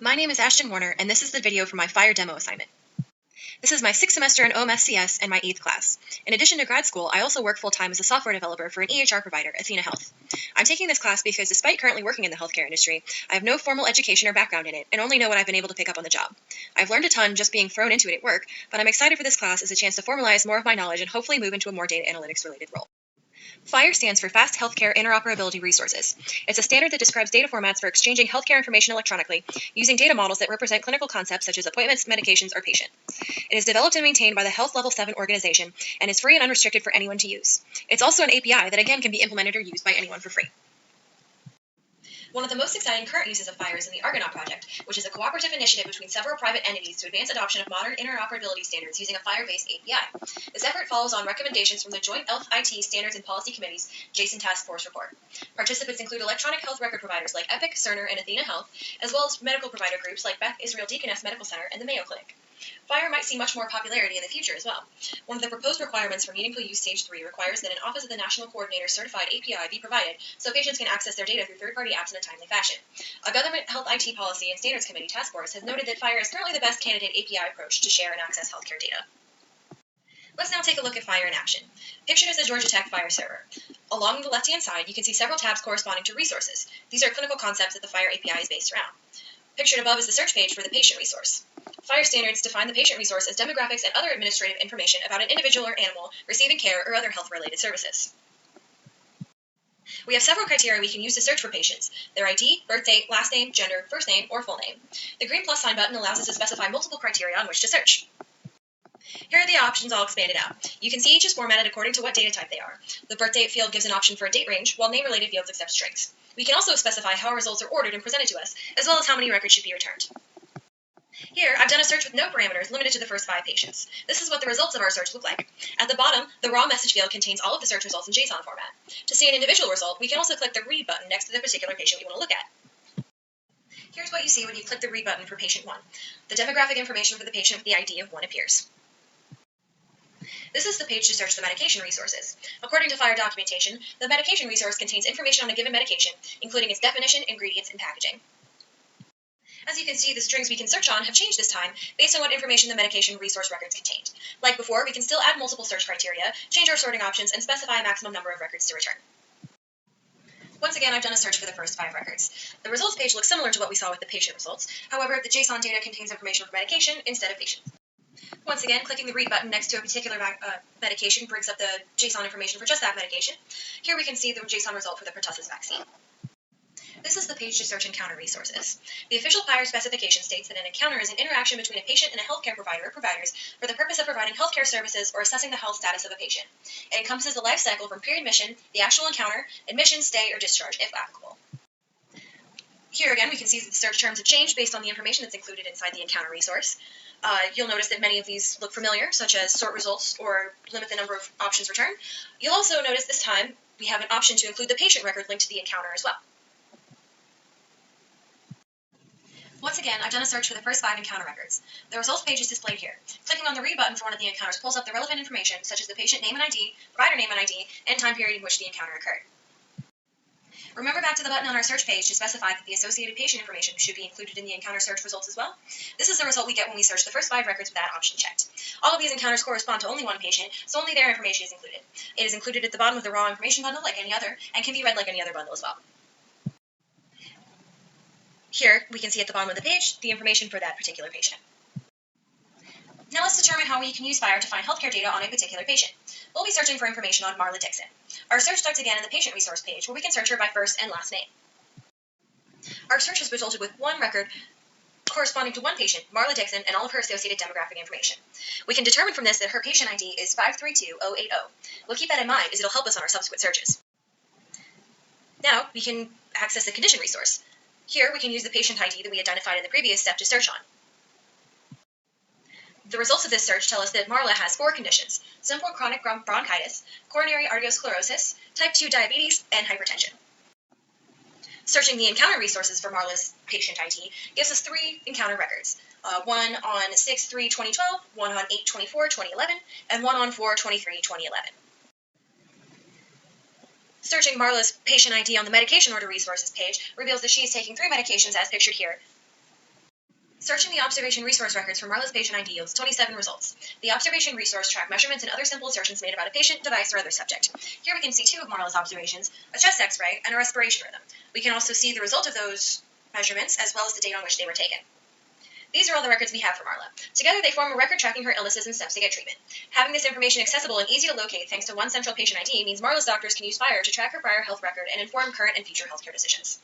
My name is Ashton Warner, and this is the video for my FHIR Demo assignment. This is my 6th semester in OMSCS and my 8th class. In addition to grad school, I also work full-time as a software developer for an EHR provider, Athena Health. I'm taking this class because despite currently working in the healthcare industry, I have no formal education or background in it, and only know what I've been able to pick up on the job. I've learned a ton just being thrown into it at work, but I'm excited for this class as a chance to formalize more of my knowledge and hopefully move into a more data analytics-related role. FHIR stands for Fast Healthcare Interoperability Resources. It's a standard that describes data formats for exchanging healthcare information electronically using data models that represent clinical concepts such as appointments, medications, or patient. It is developed and maintained by the Health Level 7 organization and is free and unrestricted for anyone to use. It's also an API that again can be implemented or used by anyone for free. One of the most exciting current uses of FHIR is in the Argonaut project, which is a cooperative initiative between several private entities to advance adoption of modern interoperability standards using a FHIR-based API. This effort follows on recommendations from the Joint FIT Standards and Policy Committee's JSON Task Force report. Participants include electronic health record providers like Epic, Cerner, and Athena Health, as well as medical provider groups like Beth Israel Deaconess Medical Center and the Mayo Clinic. FHIR might see much more popularity in the future as well. One of the proposed requirements for Meaningful Use Stage 3 requires that an Office of the National Coordinator certified API be provided so patients can access their data through third-party apps in a timely fashion. A Government Health IT Policy and Standards Committee task force has noted that FHIR is currently the best candidate API approach to share and access healthcare data. Let's now take a look at FHIR in action. Pictured as the Georgia Tech FHIR server. Along the left-hand side, you can see several tabs corresponding to resources. These are clinical concepts that the FHIR API is based around. Pictured above is the search page for the patient resource. FHIR standards define the patient resource as demographics and other administrative information about an individual or animal receiving care or other health-related services. We have several criteria we can use to search for patients: their ID, birth date, last name, gender, first name, or full name. The green plus sign button allows us to specify multiple criteria on which to search. Here are the options all expanded out. You can see each is formatted according to what data type they are. The birth date field gives an option for a date range, while name-related fields accept strings. We can also specify how our results are ordered and presented to us, as well as how many records should be returned. Here, I've done a search with no parameters limited to the first 5 patients. This is what the results of our search look like. At the bottom, the raw message field contains all of the search results in JSON format. To see an individual result, we can also click the Read button next to the particular patient we want to look at. Here's what you see when you click the Read button for patient 1. The demographic information for the patient with the ID of 1 appears. This is the page to search the medication resources. According to FHIR documentation, the medication resource contains information on a given medication, including its definition, ingredients, and packaging. As you can see, the strings we can search on have changed this time based on what information the medication resource records contained. Like before, we can still add multiple search criteria, change our sorting options, and specify a maximum number of records to return. Once again, I've done a search for the first 5 records. The results page looks similar to what we saw with the patient results. However, the JSON data contains information for medication instead of patient. Once again, clicking the Read button next to a particular medication brings up the JSON information for just that medication. Here we can see the JSON result for the pertussis vaccine. This is the page to search encounter resources. The official FHIR specification states that an encounter is an interaction between a patient and a healthcare provider or providers for the purpose of providing healthcare services or assessing the health status of a patient. It encompasses the life cycle from pre-admission, the actual encounter, admission, stay, or discharge, if applicable. Here again, we can see that the search terms have changed based on the information that's included inside the encounter resource. You'll notice that many of these look familiar, such as sort results or limit the number of options returned. You'll also notice this time we have an option to include the patient record linked to the encounter as well. Once again, I've done a search for the first 5 encounter records. The results page is displayed here. Clicking on the Read button for one of the encounters pulls up the relevant information, such as the patient name and ID, provider name and ID, and time period in which the encounter occurred. Remember back to the button on our search page to specify that the associated patient information should be included in the encounter search results as well. This is the result we get when we search the first 5 records with that option checked. All of these encounters correspond to only one patient, so only their information is included. It is included at the bottom of the raw information bundle like any other, and can be read like any other bundle as well. Here, we can see at the bottom of the page the information for that particular patient. Now let's determine how we can use FHIR to find healthcare data on a particular patient. We'll be searching for information on Marla Dixon. Our search starts again in the patient resource page, where we can search her by first and last name. Our search has resulted with 1 record corresponding to 1 patient, Marla Dixon, and all of her associated demographic information. We can determine from this that her patient ID is 532080. We'll keep that in mind as it'll help us on our subsequent searches. Now we can access the condition resource. Here, we can use the patient ID that we identified in the previous step to search on. The results of this search tell us that Marla has 4 conditions: simple chronic bronchitis, coronary arteriosclerosis, type 2 diabetes, and hypertension. Searching the encounter resources for Marla's patient ID gives us 3 encounter records, one on 6/3/2012, one on 8/24/2011, and one on 4/23/2011. Searching Marla's patient ID on the medication order resources page reveals that she is taking 3 medications as pictured here. Searching the observation resource records for Marla's patient ID yields 27 results. The observation resource track measurements and other simple assertions made about a patient, device, or other subject. Here we can see two of Marla's observations, a chest x-ray and a respiration rhythm. We can also see the result of those measurements as well as the date on which they were taken. These are all the records we have for Marla. Together they form a record tracking her illnesses and steps to get treatment. Having this information accessible and easy to locate thanks to one central patient ID means Marla's doctors can use FHIR to track her prior health record and inform current and future healthcare decisions.